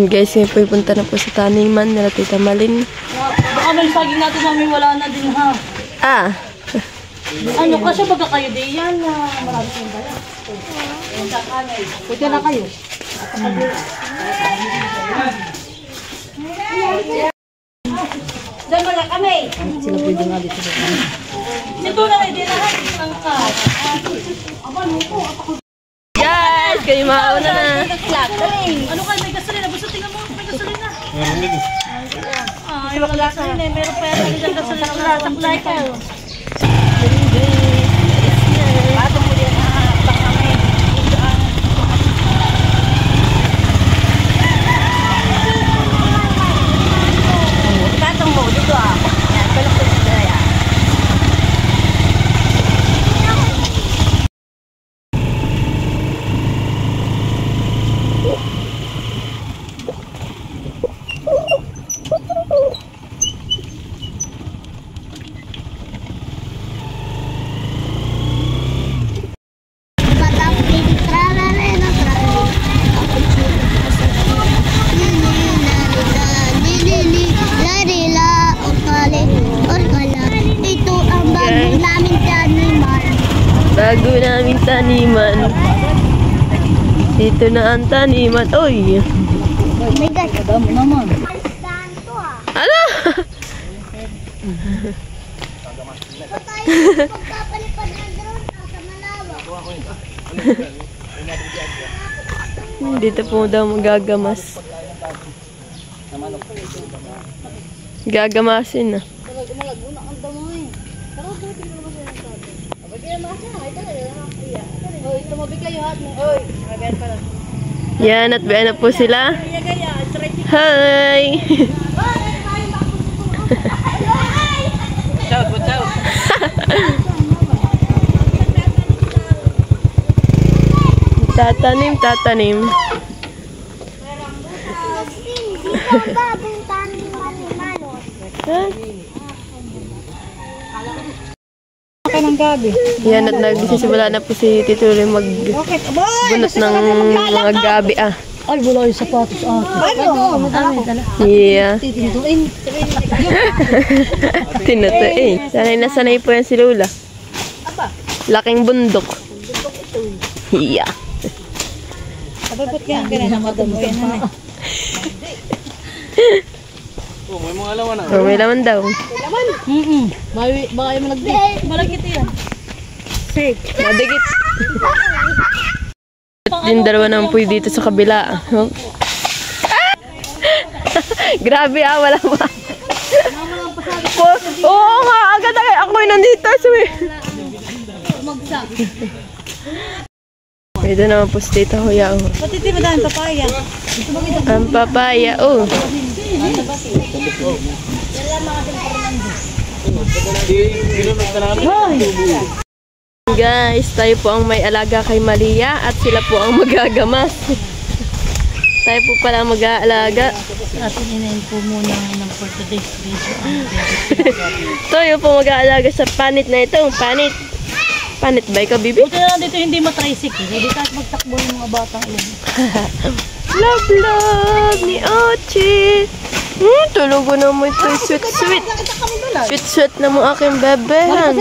Yan guys, ngayon po punta na po sa taniman nila Tita Malin. Baka may saging natin namin wala na din ha. Ah! Ano kasi baga kayo din yan na marami kayong bayan. Pwede na kayo. Diyan wala kami. Sila pwede nga dito. Dito na kayo din lahat. Guys, kayo mauna na. Ano kayo may gasolina? Basta tingnan mo may gasolina. Ay, wala gasolina. Meron pa yan dyan gasolina. Supply kayo. Pato mo din na kami. Katong mo dito ah. Yan, balok ko dito yan. Bago namin taniman. Dito na ang taniman. Oy! May gas. Damo naman. Ano? Dito po daw magagamas. Gagamasin na. Yan, at bayan na po sila. Hi! Tatanim. Ng gabi. Yan, at nagsisimula na po si Tito Rin magbunot ng mga gabi Ay, wala yung sapatos ate. Yeah. Tinutuin. Sanay po yan si Lola. Laking bundok. Yeah. Kapag yan, ganyan sa madamo yan na. Oh, may mga laman na. Oh, may laman daw. Laman? Baka yung malagkit yan. Safe. Madagit. Yung dalawa naman po dito sa kabila. Oh. Grabe wala pa. Oo nga, agad ako yung nandito. Pwede naman po si Tita Huya. Pati di ba dahil papaya? Ang papaya, oh. Guys, tayo po ang may alaga kay Malia at sila po ang magagamas. Tayo po pala mag-aalaga. Atin inayin po muna ng for today's video. Tayo po mag-aalaga sa panit na ito. Panit ba ikaw, Bibi? Buti na dito hindi matricycle. Hindi kahit magtakbo ng mga batang ilan. Love ni Ochi. Tulog na mo ito. Sweet na mo aking bebehan.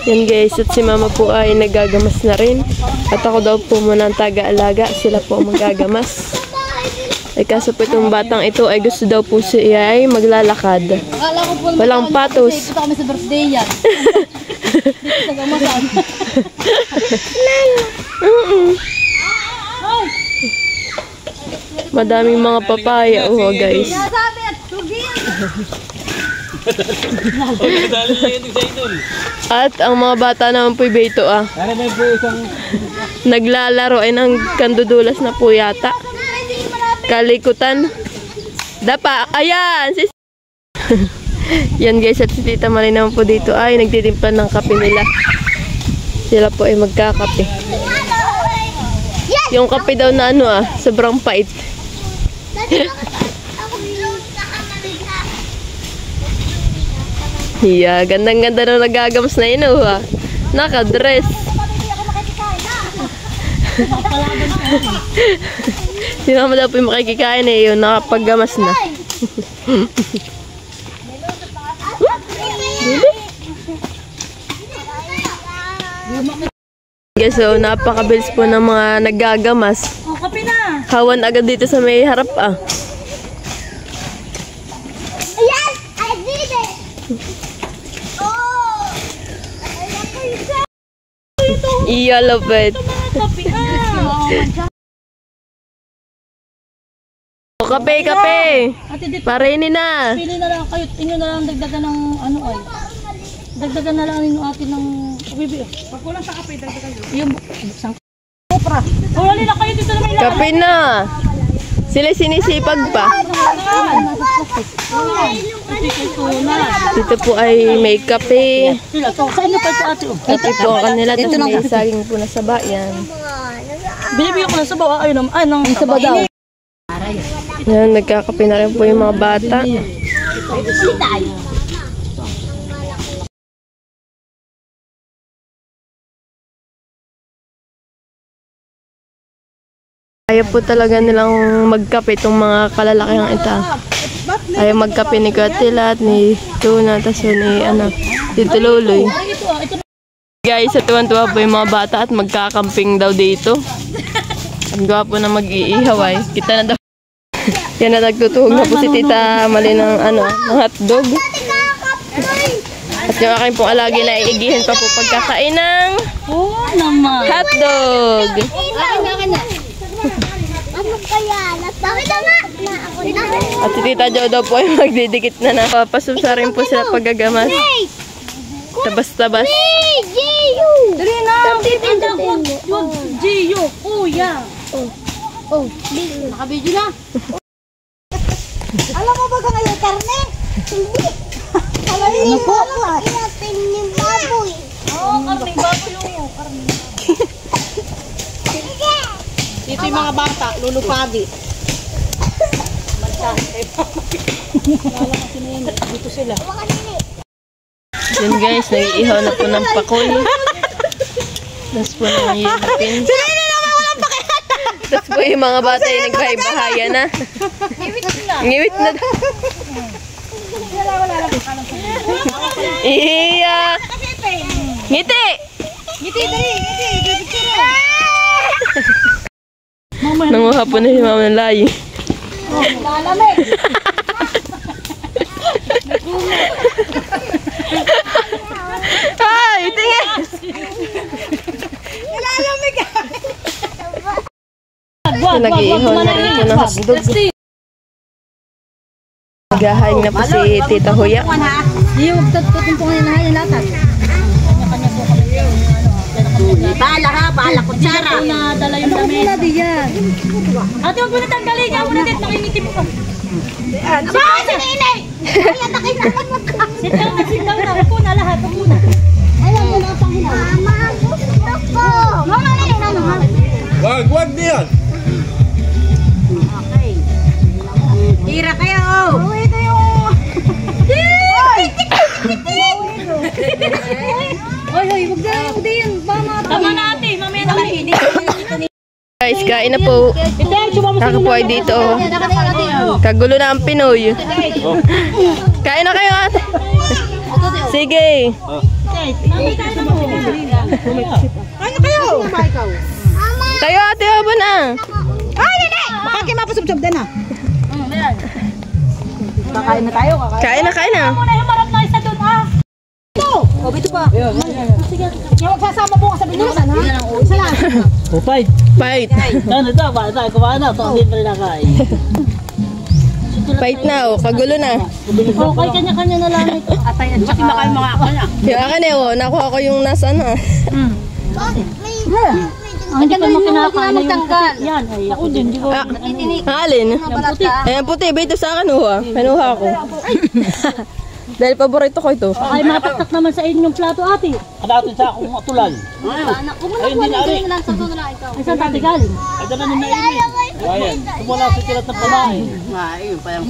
Yan guys, at si mama po ay nagagamas na rin. At ako daw po muna ang taga-alaga. Sila po ang magagamas. Ay kaso po itong batang ito ay gusto daw po siya ay maglalakad. Akala ko po walang patos. Dito kami sa birthday yan. Dito sa gamasan. Madaming mga papaya. Oh guys. Sabi at tugin. At ang mga bata naman po beto naglalaro ay ng kandudulas na po yata. Kalikutan. Dapa. Ayan. Yan guys, at si Tita Malin naman po dito ay nagtitimpla ng kape nila. Sila po ay magkakape. Yung kape daw na sobrang pait. Yeah, gandang-ganda na nagagamas na yun Naka-dress. Si mama daw po yung makikikain eh, yun, nakapaggamas na. Guys, so napakabilis po ng mga naggagamas. Oh, kape na. Kawan agad dito sa may harap ah. Yes, I did it. Oh, Iya, lapit. Kape na. O, kape, kape. Ate, dito. Pareinin na. Pili na lang kayo. Inyo na lang dagdagan ng ano ay. Dagdagan na lang ninyo atin ng bibi. Pag kulang sa kape, dagdagan nyo. Yung isang kopra. Wala na kayo dito na may lakas. Kape na. Sila sinisipag pa. Dito po ay may kape. Sila, to. Sa inyo pa ito ate. Kape po ang kanila. Tapos may saging po na saba. Yan. Binibigyan ko na sa bawa. Ayun naman. Ay, nang sabaw daw. Yan, nagkakape na rin po yung mga bata. Ayaw po talaga nilang magkape itong mga kalalakihang ita. Ayaw magkape ni Katilat, ni Tuna, tapos ni Tito Luloy. Guys, sa tuwan-tuwa po yung mga bata at magkakamping daw dito. Ang gwapo na mag-iihaw ay. Kita na daw. Yan na nagtutuhog na po si Tita Mali ng ng hotdog. At yung aking pong alagi na iigihin pa po pagkakain ng Oo naman. hotdog. ano kaya? Bakit nga? Na ako na. At si Tita Jo daw po ay magdidikit na Papasubsa rin po sila paggagamas. Tabas-tabas. Hey, Jiyu! Dali na. Titinda ko. Yung Gio. Kuya. Oh, nakabidyo na. Alam mo ba ngayon, karne? Hindi. Ano po? Inapin ni baboy. Oo, karne. Bago yung karne. Dito yung mga bata, lulupagi. Dito sila. Yun guys, nag-iihaw na po ng pakoy. Tapos po naman yung pin. Tapos po yung mga bata yung nagbahay-bahaya na. Ngiwit na. Iya. Ngiti. Ngiti, dali, ngiti. Nanguha po na si Mama ng layi. Lalamig. Ay, tingin! Lalamig. Nag-iihaw na rin po ng hotdog. Naghahaing na po si Tita Huya. Yung tutumpungan na yung lahat. Kanya-kanya po kami yung Bala ha, bala kutsara. nadala yung damit. Ano di yan? Ate, huwag mo na tanggalin. Kaya mo na din, nakingiti mo pa. Saan si Ninay? Kaya nakinaman mo ka. Sit down na. Huwag mo na lahat. Huwag mo na. Ayaw mo na pang hinawa. Mama, gusto ko. Mama, nalina. Wag diyan. Tira kayo. Oh, ito yung... Hoy, huwag na yun. Tama na ate. Mamaya na kami. Guys, kain na po. Ako po ay dito. Kagulo na ang Pinoy. Kain na kayo ate. Sige. Ano kayo? Tayo ate, haba na. Ay, hindi! Makakimapasubsob din ah. Kakain na tayo. Kain na, kain na. Muna yung marap na isa doon ah. O, bito pa. Sige. Yung magsasama po ka sa binusan ha? Isa lang. Fight. Fight. Ano daw? Bata, kumain na. Hindi pa rin nakain. Fight na oh, kagulo na. O, kay kanya-kanya na lang ito. Atay at saka. Makain mga ako na. Yung akin eh, oh, nakuha ko yung nasa Ang hindi pa makinakain na yung yan. Ay, ako din. Di ko. Alin? Ayan puti, ba ito sa akin oh. Kinuha ko. Dahil paborito ko ito. Ay, mataktak naman sa inyong plato ate. Kadatin sa akong tulal. Ay, hindi na rin. Ay, saan tati galing? Ay, dala ni Naini. Ayan. Kumula sa kilat ng pamain.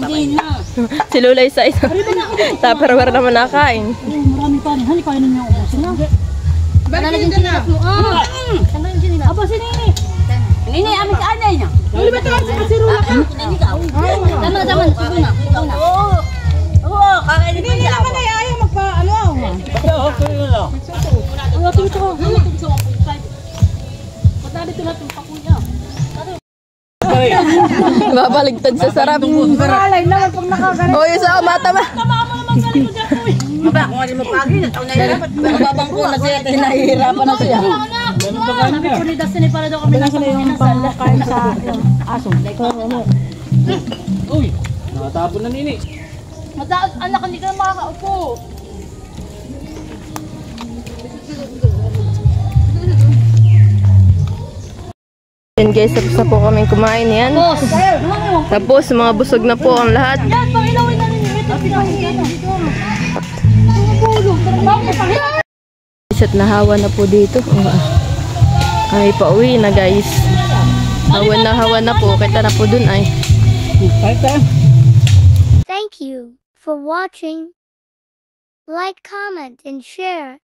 Hindi na. Si Lulay sa isa. Tupperware naman nakain. Marami pa rin. Hali, kainin niyo ako. Sila. Bakit din na? Aba, si Nini. Nini, amin ka anay niya. Lulibet na kasi Tama, tama. Subo na. Oo, kakainin pa niya ako. Ayaw magpa-ano. Okay na. Ang ating ito. Pagdali ito natin pakuya. Babaligtad sa sarap. Maralay naman pag nakagalit. O, yung sa mata ba? Tama mo naman sa likod niya, uy. Baba, kung ano mo pagi, nataw na yun. Mababangko na siya, dahil nahihirapan na siya. Sabi po ni Destiny para daw kami nasa pangkinasal. Kain sa aso. Uy, nakatapon na nini. Mataas, anak, hindi ka na makakaupo. Yan guys, tapos na po kaming kumain yan. Boss, naman mo. Tapos, mga busog na po ang lahat. Yan, pangilawin na ninyo. Ito, pinakita na. Tumutulog. Bakit pangilawin? At nahawa na po dito. Kami pa uwi na guys. Hawa na po. Kita na po dun ay. Thank you for watching. Like, comment, and share.